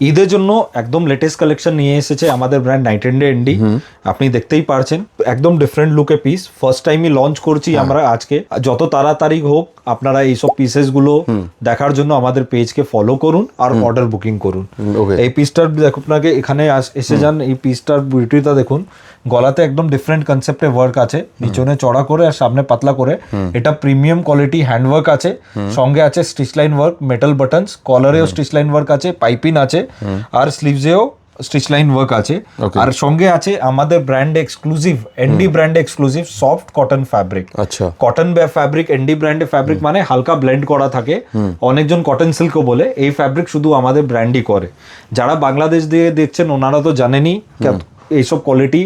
ঈদের জন্য একদম লেটেস্ট কালেকশন নিয়ে এসেছে আমাদের ব্র্যান্ড নাইট এন্ড এন্ডি। আপনি দেখতেই পারছেন একদম ডিফারেন্ট লুকে পিস, ফার্স্ট টাইমই লঞ্চ করছি আমরা আজকে। যত তাড়াতাড়ি হোক আপনারা এইসব পিসেস গুলো দেখার জন্য আমাদের পেজকে ফলো করুন আর অর্ডার বুকিং করুন। এই পিসটার আপনাকে এখানে এসে যান, এই পিসটার বিউটিটা দেখুন, গলাতে একদম ডিফারেন্ট কনসেপ্টে ওয়ার্ক আছে, নিচনে চড়া করে আর সামনে পাতলা করে। এটা প্রিমিয়াম কোয়ালিটি হ্যান্ডওয়ার্ক আছে, সঙ্গে আছে stitch line work, metal buttons, কলারেও স্টিচ লাইন ওয়ার্ক আছে, পাইপিং আছে আর স্লিভসেও স্টিচ লাইন ওয়ার্ক আছে। আর সঙ্গে আছে আমাদের brand exclusive, ND brand exclusive soft cotton fabric. আচ্ছা, কটন ফ্যাব্রিক, এনডি ব্র্যান্ডের ফ্যাব্রিক মানে হালকা ব্লেন্ড করা থাকে, অনেকজন কটন সিল্কও বলে। এই ফ্যাব্রিক শুধু আমাদের ব্র্যান্ডই করে। যারা বাংলাদেশ দিয়ে দেখছেন ওনারা তো জানেনই এইসব কোয়ালিটি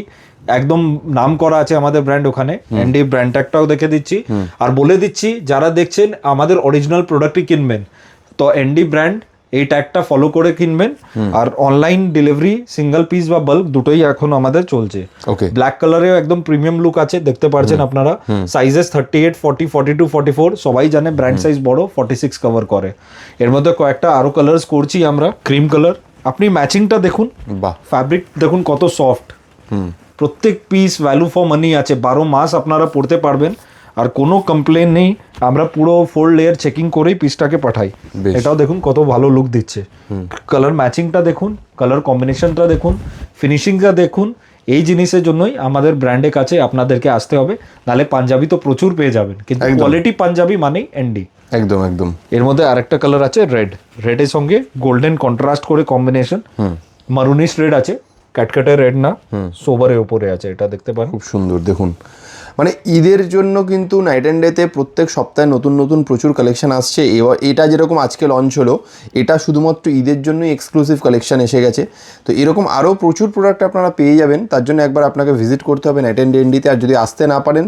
একদম নাম করা আছে আমাদের ব্র্যান্ড ওখানে। এনডি ব্র্যান্ড ট্যাগটাও দেখে দিচ্ছি আর বলে দিচ্ছি যারা দেখছেন আমাদের অরিজিনাল প্রোডাক্টই কিনবেন তো এনডি ব্র্যান্ড এই ট্যাগটা ফলো করে কিনবেন। আর অনলাইন ডেলিভারি সিঙ্গেল পিস বা বাল্ক দুটোই এখন আমাদের চলছে। ব্ল্যাক কালারেও একদম প্রিমিয়াম লুক আছে, দেখতে পারছেন আপনারা। সাইজেস 38, 40, 42, 44, সবাই জানে ব্র্যান্ড সাইজ বড়, 46 কভার করে। এর মধ্যে কয়েকটা আরো কালার্স করছি আমরা। ক্রিম কালার, আপনি ম্যাচিংটা দেখুন, ফ্যাব্রিক দেখুন কত সফট। প্রত্যেক পিস ভ্যালু ফর মানি আছে, 12 মাস আপনারা পড়তে পারবেন আর কোনো কমপ্লেন নেই। আমরা পুরো 4 লেয়ার চেকিং করেই পিসটাকে পাঠাই। এটাও দেখুন কত ভালো লুক দিচ্ছে। কালার ম্যাচিংটা দেখুন, কালার কম্বিনেশনটা দেখুন, ফিনিশিংটা দেখুন। এই জিনিসের জন্যই আমাদের ব্র্যান্ডের কাছে আপনাদেরকে আসতে হবে, নাহলে পাঞ্জাবি তো প্রচুর পেয়ে যাবেন, কিন্তু কোয়ালিটি পাঞ্জাবি মানেই এনডি। একদম একদম। এর মধ্যে আরেকটা কালার আছে রেড, রেডের সঙ্গে গোল্ডেন কন্ট্রাস্ট করে কম্বিনেশন। মারুনিশ রেড আছে, ক্যাটক্যাটের রেড না, সোবারের উপরে আছে, এটা দেখতে পারেন। খুব সুন্দর দেখুন। মানে ঈদের জন্য কিন্তু নাইট অ্যান্ড ডেতে প্রত্যেক সপ্তাহে নতুন নতুন প্রচুর কালেকশন আসছে। এটা যেরকম আজকে লঞ্চ হলো, এটা শুধুমাত্র ঈদের জন্যই এক্সক্লুসিভ কালেকশন এসে গেছে। তো এরকম আরও প্রচুর প্রোডাক্ট আপনারা পেয়ে যাবেন। তার জন্য একবার আপনাকে ভিজিট করতে হবে নাইট অ্যান্ড এন্ডিতে। আর যদি আসতে না পারেন,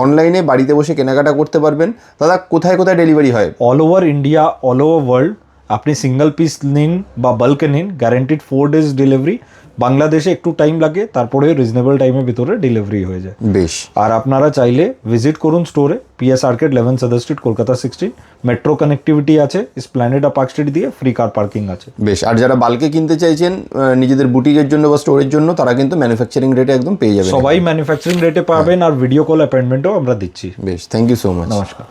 অনলাইনে বাড়িতে বসে কেনাকাটা করতে পারবেন। দাদা, কোথায় কোথায় ডেলিভারি হয়? All over India, all over world. আপনি সিঙ্গেল পিস নিন বা বাল্কে নিন, গ্যারেন্টিড 4 days ডেলিভারি। বাংলাদেশে একটু টাইম লাগে, তারপরে রিজনেবল টাইমের ভিতরে ডেলিভারি হয়ে যায়। বেশ। আর আপনারা চাইলে ভিজিট করুন স্টোরে, পিএস আর্কেড 11 সাদার স্ট্রিট, কলকাতা 16। মেট্রো কানেক্টিভিটি আছে, স্প্ল্যানেড আর পার্ক স্ট্রিট দিয়ে, ফ্রি কার পার্কিং আছে। বেশ। আর যারা বাল্কে কিনতে চাইছেন নিজেদের বুটিকের জন্য বা স্টোরের জন্য, তারা কিন্তু ম্যানুফ্যাকচারিং রেটে একদম পেয়ে যাবেন। সবাই ম্যানুফ্যাকচারিং রেটে পাবেন আর ভিডিও কল অ্যাপয়েন্টমেন্টও আমরা দিচ্ছি। বেশ, থ্যাংক ইউ সো মাচ। নমস্কার।